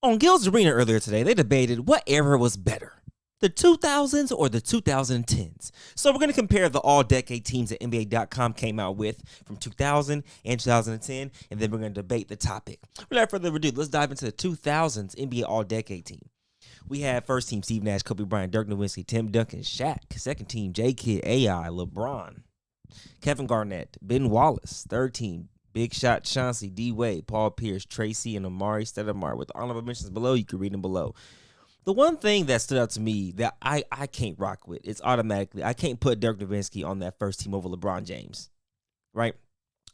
On Gil's Arena earlier today, they debated what era was better, the 2000s or the 2010s. So we're going to compare the all-decade teams that NBA.com came out with from 2000 and 2010, and then we're going to debate the topic. Without further ado, let's dive into the 2000s NBA all-decade team. We had first team Steve Nash, Kobe Bryant, Dirk Nowitzki, Tim Duncan, Shaq. Second team J. Kidd, AI, LeBron, Kevin Garnett, Ben Wallace. Third team Big Shot, Chauncey, D. Wade, Paul Pierce, Tracy, and Amari Stoudemire. With honorable mentions below, you can read them below. The one thing that stood out to me that I can't rock with is automatically I can't put Dirk Nowitzki on that first team over LeBron James, right?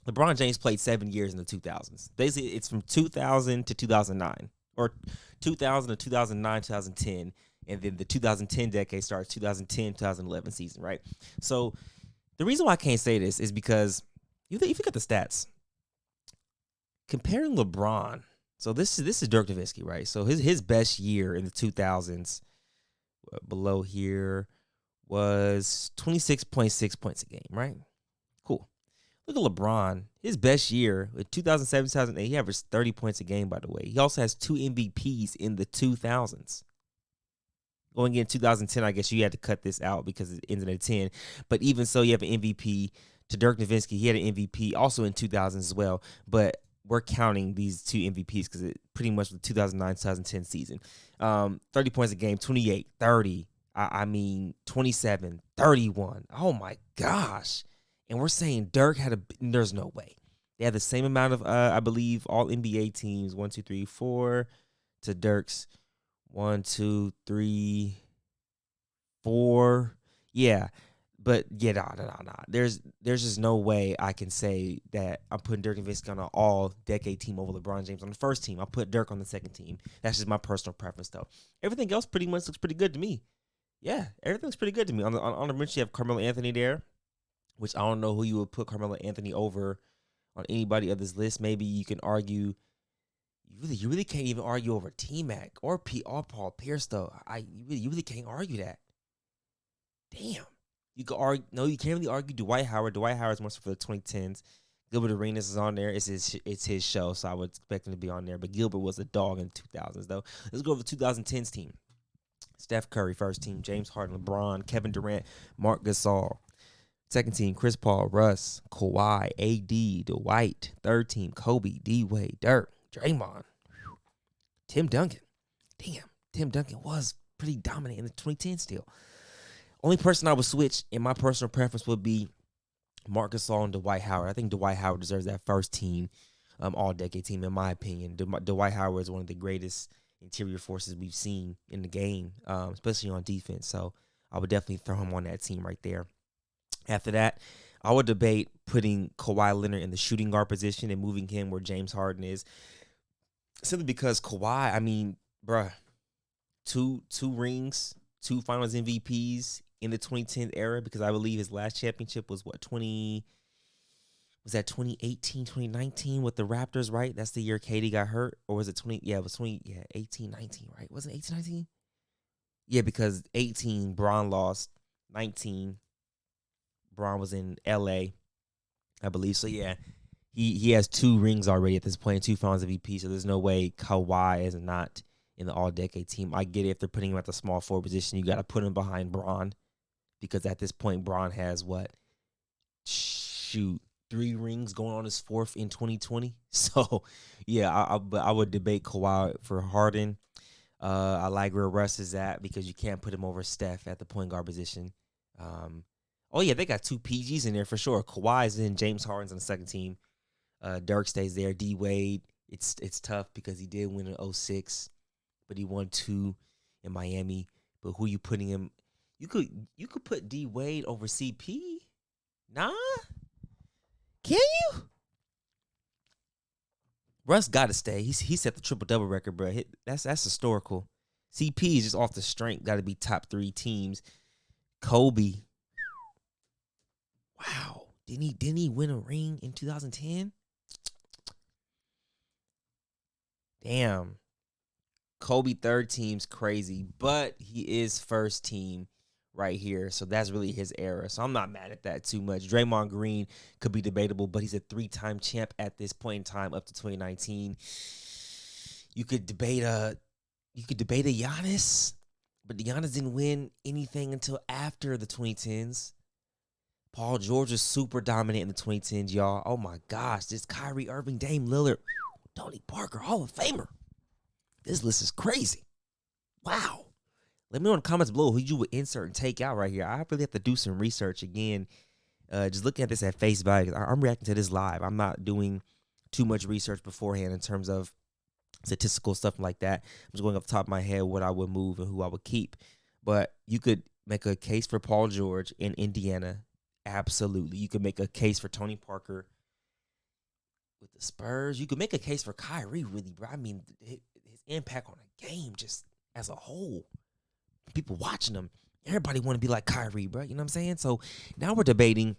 LeBron James played 7 years in the 2000s. Basically, it's from 2000 to 2009, or 2000 to 2009, 2010, and then the 2010 decade starts 2010, 2011 season, right? So the reason why I can't say this is because if you look at the stats, comparing LeBron, so this is Dirk Nowitzki, right? So his best year in the 2000s, below here, was 26.6 points a game, right? Cool. Look at LeBron. His best year, in 2007, 2008, he averaged 30 points a game, by the way. He also has 2 MVPs in the 2000s. Going in 2010, I guess you had to cut this out because it ended at 10. But even so, you have an MVP. To Dirk Nowitzki, he had an MVP also in 2000s as well. But we're counting these 2 MVPs because it pretty much the 2009-2010 season. 30 points a game, 28, 30. 27, 31. Oh, my gosh. And we're saying Dirk had there's no way. They have the same amount of, I believe, all NBA teams. 1, 2, 3, 4 to Dirk's. 1, 2, 3, 4. Yeah. But yeah, no. There's just no way I can say that I'm putting Dirk Nowitzki on an all-decade team over LeBron James on the first team. I'll put Dirk on the second team. That's just my personal preference, though. Everything else pretty much looks pretty good to me. Yeah, everything's pretty good to me. On the bench, you have Carmelo Anthony there, which I don't know who you would put Carmelo Anthony over on anybody of this list. Maybe you can argue. You really can't even argue over T-Mac or Paul Pierce, though. You really can't argue that. Damn. You could argue. No, you can't really argue Dwight Howard. Dwight Howard's more for the 2010s. Gilbert Arenas is on there. It's his show, so I would expect him to be on there. But Gilbert was a dog in the 2000s, though. Let's go over the 2010s team. Steph Curry, first team. James Harden, LeBron, Kevin Durant, Marc Gasol. Second team, Chris Paul, Russ, Kawhi, AD, Dwight. Third team, Kobe, D. Wade, Dirk, Draymond, Tim Duncan. Damn, Tim Duncan was pretty dominant in the 2010s still. Only person I would switch in my personal preference would be Marc Gasol and Dwight Howard. I think Dwight Howard deserves that first team, all-decade team, in my opinion. Dwight Howard is one of the greatest interior forces we've seen in the game, especially on defense. So I would definitely throw him on that team right there. After that, I would debate putting Kawhi Leonard in the shooting guard position and moving him where James Harden is. Simply because Kawhi, bruh, two rings, 2 Finals MVPs in the 2010 era, because I believe his last championship was 2018, 2019 with the Raptors, right? That's the year KD got hurt. Or was it 18, 19, right? Wasn't it 18, 19? Yeah, because 18, Bron lost. 19, Bron was in LA, I believe. So yeah, he has 2 rings already at this point, 2 Finals MVP. So there's no way Kawhi is not in the all-decade team. I get it if they're putting him at the small forward position. You got to put him behind Bron, because at this point, Bron has 3 rings going on his 4th in 2020. So, yeah, I would debate Kawhi for Harden. I like where Russ is at because you can't put him over Steph at the point guard position. They got 2 PGs in there for sure. Kawhi's in, James Harden's on the second team. Dirk stays there. D Wade, it's tough because he did win in 2006, but he won 2 in Miami. But who you putting him? You could put D Wade over CP? Nah? Can you? Russ got to stay. He set the triple-double record, bro. That's historical. CP is just off the strength. Got to be top 3 teams. Kobe. Wow. Didn't he win a ring in 2010? Damn. Kobe third team's crazy, but he is first team right here. So that's really his era. So I'm not mad at that too much. Draymond Green could be debatable, but he's a 3-time champ at this point in time up to 2019. You could debate a Giannis, but Giannis didn't win anything until after the 2010s. Paul George was super dominant in the 2010s, y'all. Oh my gosh, this Kyrie Irving, Dame Lillard, Tony Parker, Hall of Famer. This list is crazy. Wow. Let me know in the comments below who you would insert and take out right here. I really have to do some research again. Just looking at this at face value, I'm reacting to this live. I'm not doing too much research beforehand in terms of statistical stuff like that. I'm just going off the top of my head what I would move and who I would keep. But you could make a case for Paul George in Indiana. Absolutely. You could make a case for Tony Parker with the Spurs. You could make a case for Kyrie, really, bro. I mean, his impact on a game just as a whole. People watching him, everybody want to be like Kyrie, bro. You know what I'm saying? So now we're debating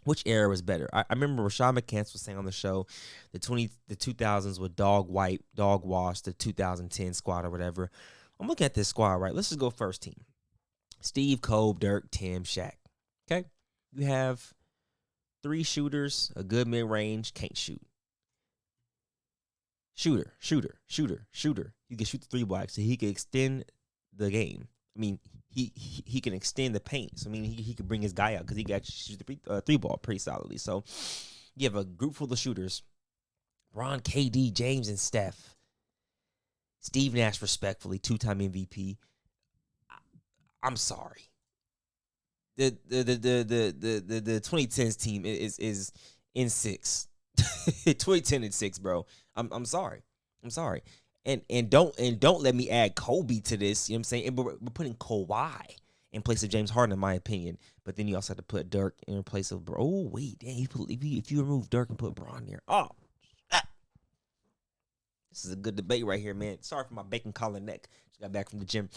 which era was better. I remember Rashad McCants was saying on the show the 2000s were dog wash, the 2010 squad or whatever. I'm looking at this squad, right? Let's just go first team. Steve, Kobe, Dirk, Tim, Shaq. Okay? You have 3 shooters, a good mid-range, can't shoot. Shooter. You can shoot the 3 blocks, so he can extend the game. I mean, he can extend the paint. So, I mean, he could bring his guy out because he can actually shoot the 3-ball pretty solidly. So, you have a group full of shooters. Bron, KD, James, and Steph. Steve Nash, respectfully, 2-time MVP. I'm sorry. The 2010s team is in 6. 2010 and 6, bro. I'm sorry. And don't let me add Kobe to this. You know what I'm saying? And we're putting Kawhi in place of James Harden, in my opinion. But then you also have to put Dirk in place of bro. Oh wait, damn! If you remove Dirk and put Bron there, this is a good debate right here, man. Sorry for my bacon collar neck. Just got back from the gym.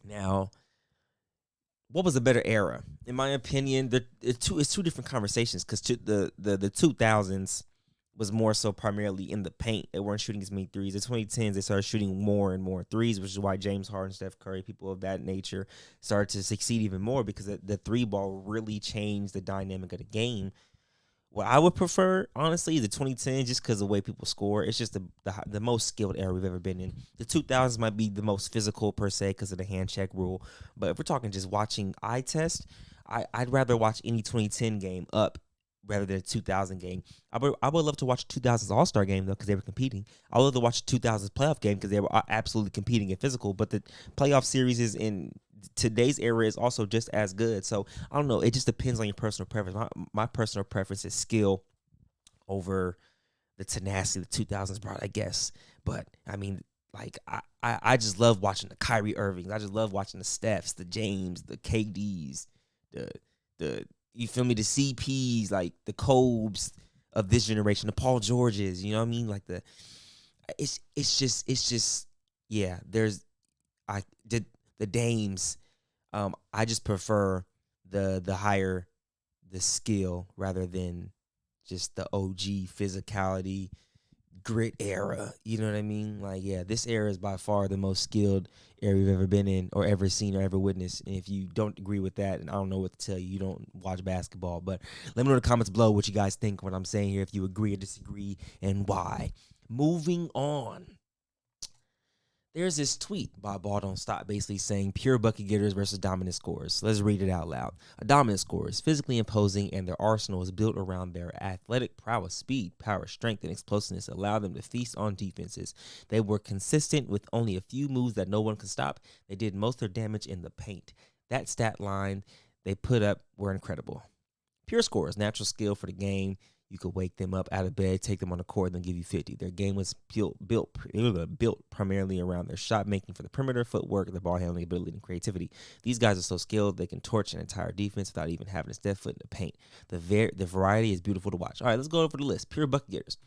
Now, what was a better era? In my opinion, it's two different conversations because the 2000s was more so primarily in the paint. They weren't shooting as many threes. The 2010s, they started shooting more and more threes, which is why James Harden, Steph Curry, people of that nature started to succeed even more because the 3-ball really changed the dynamic of the game. What I would prefer, honestly, is the 2010s just because of the way people score. It's just the most skilled era we've ever been in. The 2000s might be the most physical per se because of the hand check rule. But if we're talking just watching eye test, I'd rather watch any 2010 game up rather than a 2000 game. I would love to watch a 2000s All-Star game, though, because they were competing. I would love to watch a 2000s playoff game because they were absolutely competing and physical. But the playoff series is in today's era is also just as good. So, I don't know. It just depends on your personal preference. My personal preference is skill over the tenacity the 2000s brought, I guess. But, I mean, like, I just love watching the Kyrie Irvings. I just love watching the Stephs, the James, the KDs, the you feel me, the CPs, like the Cobes of this generation, the Paul Georges, you know what I mean? Like it's just yeah, there's the Dames. I just prefer the higher the skill rather than just the OG physicality grit era. You know what I mean? Like, yeah, this era is by far the most skilled era we've ever been in or ever seen or ever witnessed. And if you don't agree with that, and I don't know what to tell you, you don't watch basketball. But let me know in the comments below what you guys think what I'm saying here, if you agree or disagree, and why. Moving on. There's this tweet by Ball Don't Stop basically saying pure bucket getters versus dominant scorers. Let's read it out loud. A dominant scorer is physically imposing, and their arsenal is built around their athletic prowess, speed, power, strength, and explosiveness allow them to feast on defenses. They were consistent with only a few moves that no one could stop. They did most of their damage in the paint. That stat line they put up were incredible. Pure scorers, natural skill for the game. You could wake them up out of bed, take them on the court, and give you 50. Their game was built primarily around their shot making for the perimeter, footwork, their ball handling ability, and creativity. These guys are so skilled they can torch an entire defense without even having to step foot in the paint. The variety is beautiful to watch. All right, let's go over the list. Pure bucket getters.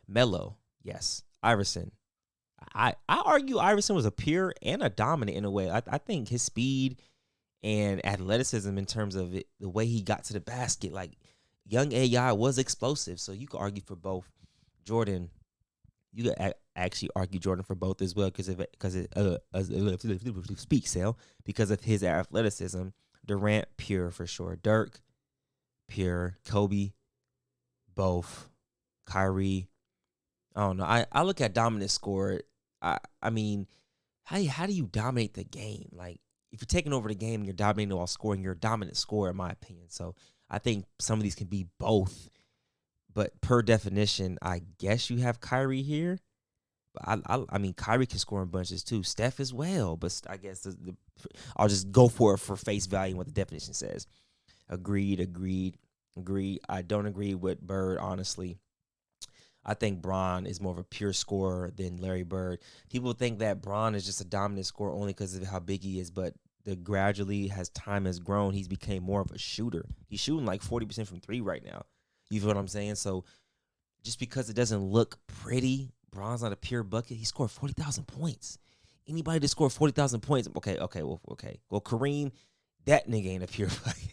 Melo, yes. Iverson. I argue Iverson was a pure and a dominant in a way. I think his speed and athleticism in terms of it, the way he got to the basket, like young AI was explosive, so you could argue for both. Jordan, you could actually argue Jordan for both as well because of his athleticism. Durant, pure for sure. Dirk, pure. Kobe, both. Kyrie, I don't know. I look at dominant score. I mean, how do you dominate the game? Like if you're taking over the game and you're dominating while scoring, you're a dominant scorer, in my opinion. So I think some of these can be both. But per definition, I guess you have Kyrie here. But I mean, Kyrie can score in bunches too. Steph as well. But I guess I'll just go for it for face value and what the definition says. Agreed, agreed, agreed. I don't agree with Bird, honestly. I think Bron is more of a pure scorer than Larry Bird. People think that Bron is just a dominant scorer only because of how big he is, but gradually, as time has grown, he's became more of a shooter. He's shooting like 40% from three right now. You feel what I'm saying? So just because it doesn't look pretty, Bron's not a pure bucket. He scored 40,000 points. Anybody that scored 40,000 points, okay. Well, Kareem, that nigga ain't a pure bucket.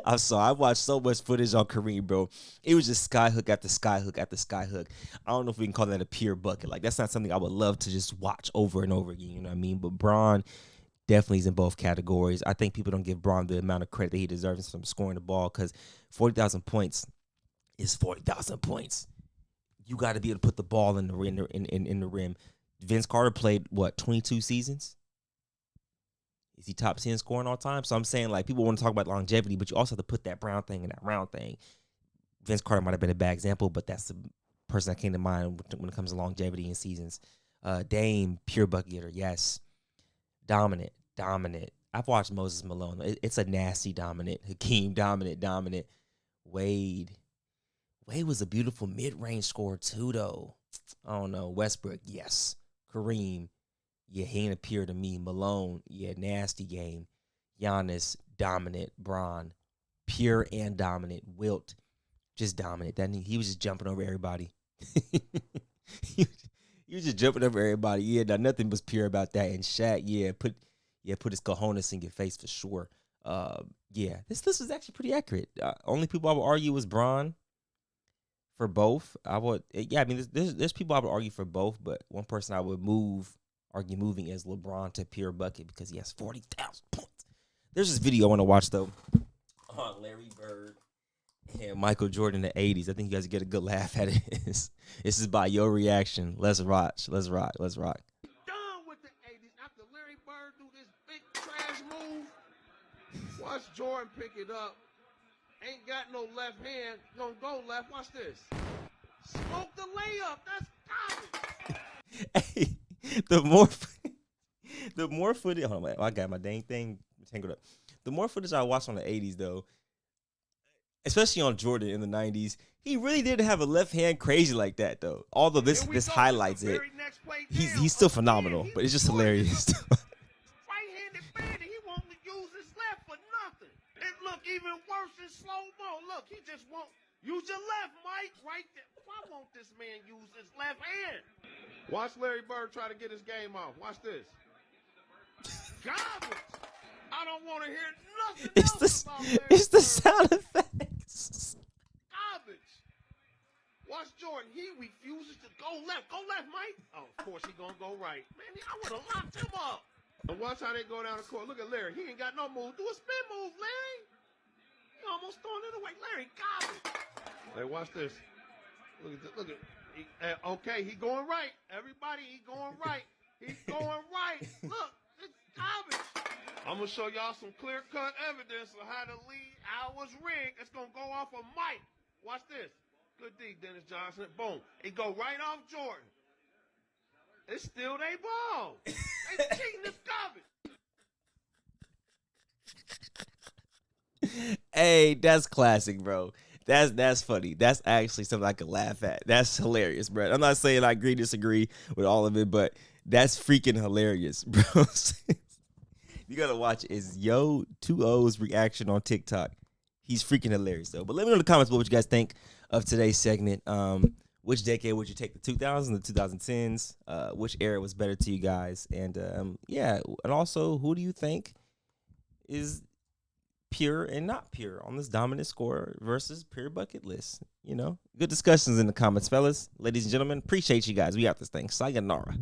I'm sorry. I watched so much footage on Kareem, bro. It was just skyhook after skyhook after skyhook. I don't know if we can call that a pure bucket. Like, that's not something I would love to just watch over and over again. You know what I mean? But Bron definitely is in both categories. I think people don't give Bron the amount of credit that he deserves from scoring the ball because 40,000 points is 40,000 points. You got to be able to put the ball in the rim. Vince Carter played, what, 22 seasons? Is he top 10 scoring all time? So I'm saying, like, people want to talk about longevity, but you also have to put that Brown thing and that round thing. Vince Carter might have been a bad example, but that's the person that came to mind when it comes to longevity in seasons. Dame, pure bucket getter, yes. Dominant. I've watched Moses Malone. It's a nasty dominant. Hakeem, dominant. Wade was a beautiful mid-range scorer too, though. I don't know. Westbrook, yes. Kareem, yeah, he ain't appear to me. Malone, yeah, nasty game. Giannis, dominant. Bron, pure and dominant. Wilt, just dominant. He was just jumping over everybody. he was just jumping over everybody. Yeah, nothing was pure about that. And Shaq, put his cojones in your face for sure. Yeah, this list is actually pretty accurate. Only people I would argue was Bron for both. I mean, there's people I would argue for both, but one person I would argue moving is LeBron to pure bucket because he has 40,000 points. There's this video I want to watch though on Larry Bird and Michael Jordan in the 80s. I think you guys get a good laugh at it. This is by Your Reaction. Let's rock. Done with the 80s after Larry Bird do this big trash move. Watch Jordan pick it up. Ain't got no left hand. Gonna go left. Watch this. Smoke the layup. That's garbage. Hey, the more footage. Hold on, I got my dang thing tangled up. The more footage I watched on the 80s, though, especially on Jordan in the 90s, he really didn't have a left hand crazy like that, though. Although this highlights it. He's still phenomenal, but it's just hilarious. Right-handed man, he won't use his left for nothing. It look even worse in slow-mo. Look, he just won't use your left, Mike, right there. Why won't this man use his left hand? Watch Larry Bird try to get his game off. Watch this. Garbage. I don't want to hear nothing else about Larry It's the Bird. sound effects. Garbage. Watch Jordan. He refuses to go left. Go left, Mike. Oh, of course he gonna go right. Man, I would have locked him up. And watch how they go down the court. Look at Larry. He ain't got no move. Do a spin move, Larry. He almost throwing it away. Larry, garbage. Hey, watch this. Look at this. Look at. Okay, he going right. Everybody, he going right. He's going right. Look, it's garbage. I'm gonna show y'all some clear-cut evidence of how the lead was rigged. It's gonna go off of Mike. Watch this. Good D, Dennis Johnson. Boom. It go right off Jordan. It's still they ball. They cheating this garbage. Hey, that's classic, bro. That's funny. That's actually something I could laugh at. That's hilarious, bro. I'm not saying I agree, disagree with all of it, but that's freaking hilarious, bro. You gotta watch is Yo2O's reaction on TikTok. He's freaking hilarious though. But let me know in the comments what you guys think of today's segment. Which decade would you take, the 2000s, the 2010s? Which era was better to you guys? And and also, who do you think is pure and not pure on this dominant scorer versus pure bucket list? You know, good discussions in the comments, fellas, ladies and gentlemen. Appreciate you guys. We got this thing. Sayonara.